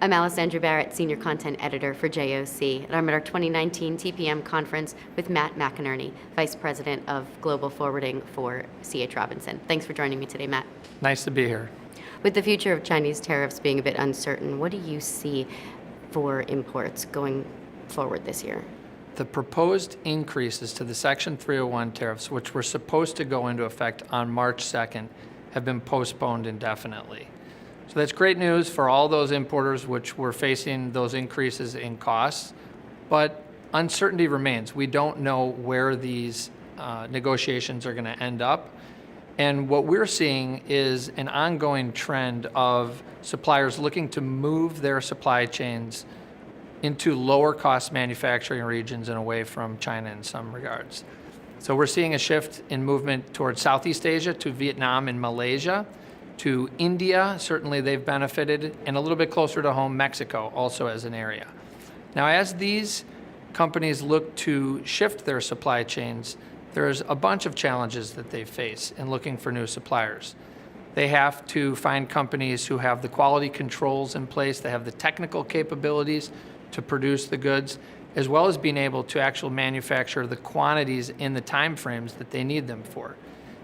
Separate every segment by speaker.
Speaker 1: I'm Alessandra Barrett, Senior Content Editor for JOC, and I'm at our 2019 TPM conference with Matt McInerney, Vice President of Global Forwarding for C.H. Robinson. Thanks for joining me today, Matt.
Speaker 2: Nice to be here.
Speaker 1: With the future of Chinese tariffs being a bit uncertain, what do you see for imports going forward this year?
Speaker 2: The proposed increases to the Section 301 tariffs, which were supposed to go into effect on March 2nd, have been postponed indefinitely. So that's great news for all those importers which were facing those increases in costs, but uncertainty remains. We don't know where these negotiations are going to end up. And what we're seeing is an ongoing trend of suppliers looking to move their supply chains into lower cost manufacturing regions and away from China in some regards. So we're seeing a shift in movement towards Southeast Asia, to Vietnam and Malaysia, to India, certainly they've benefited, and a little bit closer to home, Mexico also as an area. Now, as these companies look to shift their supply chains, there's a bunch of challenges that they face in looking for new suppliers. They have to find companies who have the quality controls in place, they have the technical capabilities to produce the goods, as well as being able to actually manufacture the quantities in the time frames that they need them for.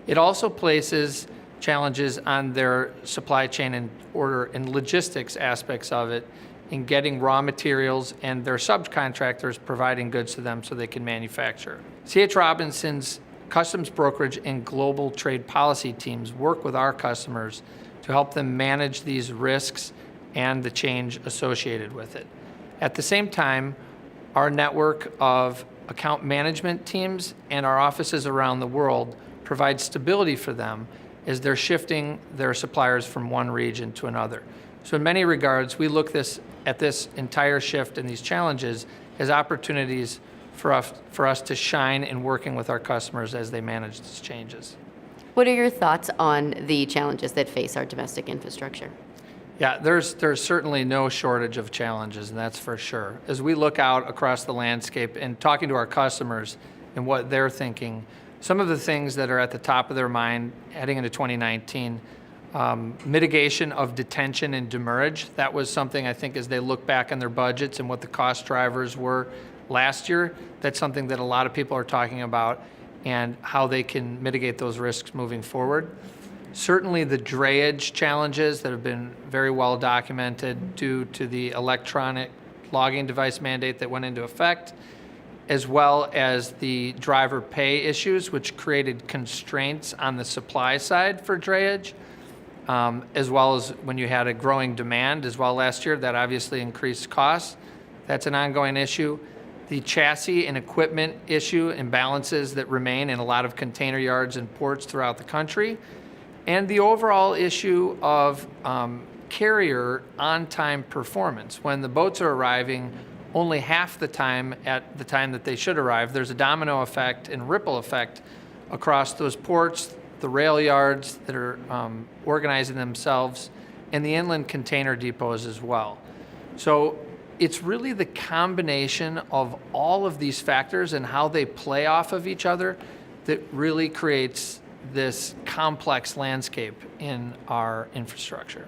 Speaker 2: It also places challenges on their supply chain and order and logistics aspects of it in getting raw materials and their subcontractors providing goods to them so they can manufacture. C.H. Robinson's customs brokerage and global trade policy teams work with our customers to help them manage these risks and the change associated with it. At the same time, our network of account management teams and our offices around the world provide stability for them as they're shifting their suppliers from one region to another. So in many regards, we look at this entire shift and these challenges as opportunities for us to shine in working with our customers as they manage these changes.
Speaker 1: What are your thoughts on the challenges that face our domestic infrastructure?
Speaker 2: Yeah, there's certainly no shortage of challenges, and that's for sure. As we look out across the landscape and talking to our customers and what they're thinking, some of the things that are at the top of their mind heading into 2019, mitigation of detention and demurrage. That was something I think as they look back on their budgets and what the cost drivers were last year, that's something that a lot of people are talking about and how they can mitigate those risks moving forward. Certainly the drayage challenges that have been very well documented due to the electronic logging device mandate that went into effect, as well as the driver pay issues, which created constraints on the supply side for drayage, as well as when you had a growing demand as well last year, that obviously increased costs. That's an ongoing issue. The chassis and equipment issue imbalances that remain in a lot of container yards and ports throughout the country, and the overall issue of carrier on-time performance. When the boats are arriving only half the time at the time that they should arrive, there's a domino effect and ripple effect across those ports, the rail yards that are organizing themselves, and the inland container depots as well. So it's really the combination of all of these factors and how they play off of each other that really creates this complex landscape in our infrastructure.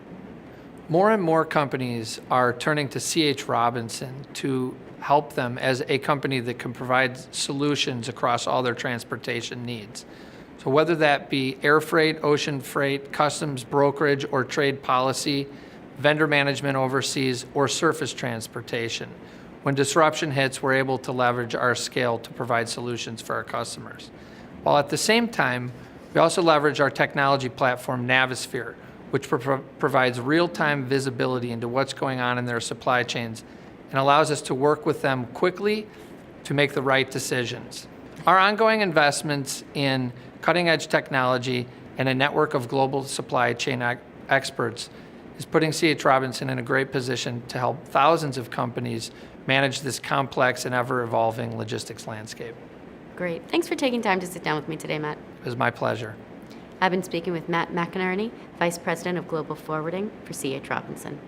Speaker 2: More and more companies are turning to C.H. Robinson to help them as a company that can provide solutions across all their transportation needs. So whether that be air freight, ocean freight, customs brokerage, or trade policy, vendor management overseas, or surface transportation, when disruption hits, we're able to leverage our scale to provide solutions for our customers. While at the same time, we also leverage our technology platform, Navisphere, which provides real-time visibility into what's going on in their supply chains and allows us to work with them quickly to make the right decisions. Our ongoing investments in cutting-edge technology and a network of global supply chain experts is putting C.H. Robinson in a great position to help thousands of companies manage this complex and ever-evolving logistics landscape.
Speaker 1: Great. Thanks for taking time to sit down with me today, Matt.
Speaker 2: It was my pleasure.
Speaker 1: I've been speaking with Matt McInerney, Vice President of Global Forwarding for C.H. Robinson.